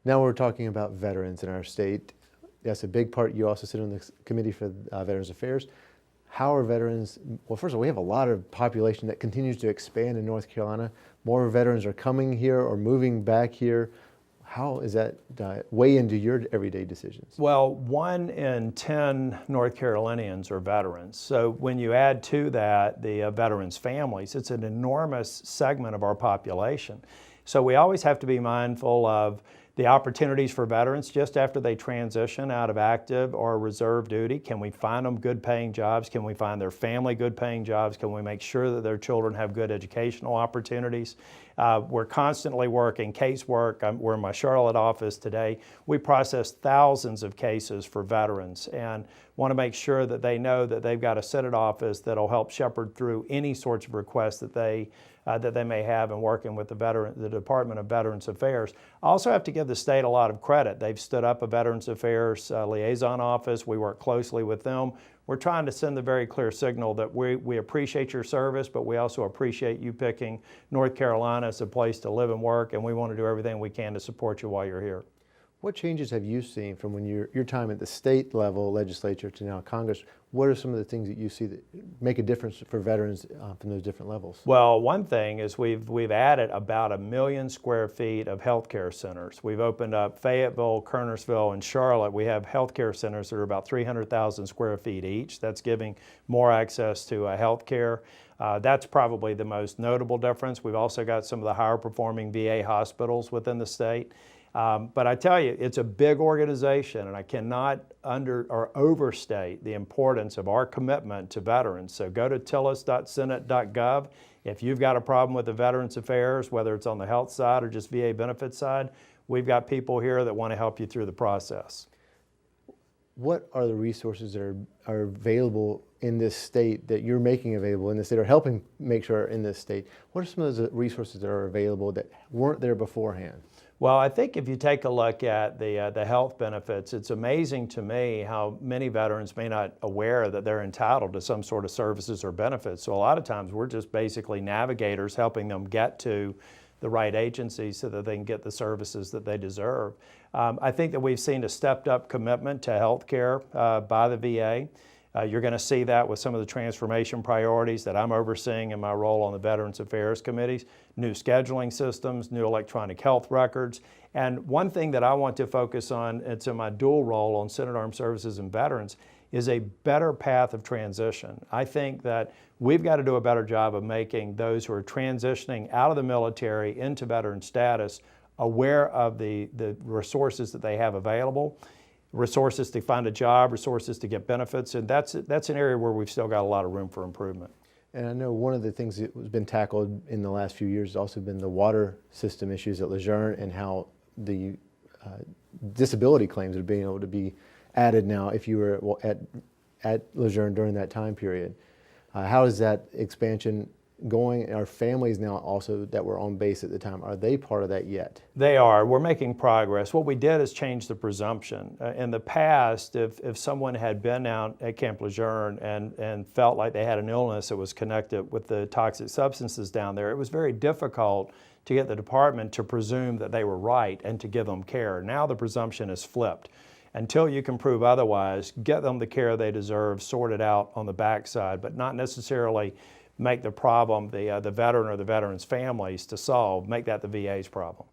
Now we're talking about veterans in our state. That's a big part. You also sit on the committee for Veterans Affairs. How are veterans, well, first of all, we have a lot of population that continues to expand in North Carolina. More veterans are coming here or moving back here. How is that weigh into your everyday decisions? Well, 1 in 10 North Carolinians are veterans. So when you add to that the veterans' families, it's an enormous segment of our population. So we always have to be mindful of the opportunities for veterans just after they transition out of active or reserve duty. Can we find them good paying jobs? Can we find their family good paying jobs? Can we make sure that their children have good educational opportunities? We're constantly working casework. We're in my Charlotte office today. We process thousands of cases for veterans and want to make sure that they know that they've got a Senate office that'll help shepherd through any sorts of requests that they may have in working with the Department of Veterans Affairs. I also have to give the state a lot of credit. They've stood up a Veterans Affairs liaison office. We work closely with them. We're trying to send the very clear signal that we appreciate your service, but we also appreciate you picking North Carolina as a place to live and work, and we want to do everything we can to support you while you're here. What changes have you seen from when your time at the state level legislature to now Congress? What are some of the things that you see that make a difference for veterans from those different levels? Well, one thing is we've added about 1 million square feet of healthcare centers. We've opened up Fayetteville, Kernersville, and Charlotte. We have healthcare centers that are about 300,000 square feet each. That's giving more access to healthcare. That's probably the most notable difference. We've also got some of the higher performing VA hospitals within the state. But I tell you, it's a big organization, and I cannot overstate the importance of our commitment to veterans. So go to tillis.senate.gov. If you've got a problem with the Veterans Affairs, whether it's on the health side or just VA benefits side, we've got people here that want to help you through the process. What are the resources that are available in this state that you're making available in this state or helping make sure are in this state? What are some of those resources that are available that weren't there beforehand? Well, I think if you take a look at the health benefits, it's amazing to me how many veterans may not aware that they're entitled to some sort of services or benefits. So a lot of times we're just basically navigators helping them get to the right agencies so that they can get the services that they deserve. I think that we've seen a stepped up commitment to health care by the VA. You're going to see that with some of the transformation priorities that I'm overseeing in my role on the Veterans Affairs Committees, new scheduling systems, new electronic health records. And one thing that I want to focus on, it's in my dual role on Senate Armed Services and Veterans, is a better path of transition. I think that we've got to do a better job of making those who are transitioning out of the military into veteran status aware of the resources that they have available, resources to find a job, resources to get benefits, and that's an area where we've still got a lot of room for improvement. And I know one of the things that has been tackled in the last few years has also been the water system issues at Lejeune and how the disability claims are being able to be added now if you were at Lejeune during that time period. How is that expansion going? Are families now also that were on base at the time, are they part of that yet? They are. We're making progress. What we did is change the presumption. In the past, if someone had been out at Camp Lejeune and felt like they had an illness that was connected with the toxic substances down there, it was very difficult to get the department to presume that they were right and to give them care. Now the presumption is flipped. Until you can prove otherwise, get them the care they deserve, sort it out on the backside, but not necessarily make the problem the veteran or the veteran's families to solve, make that the VA's problem.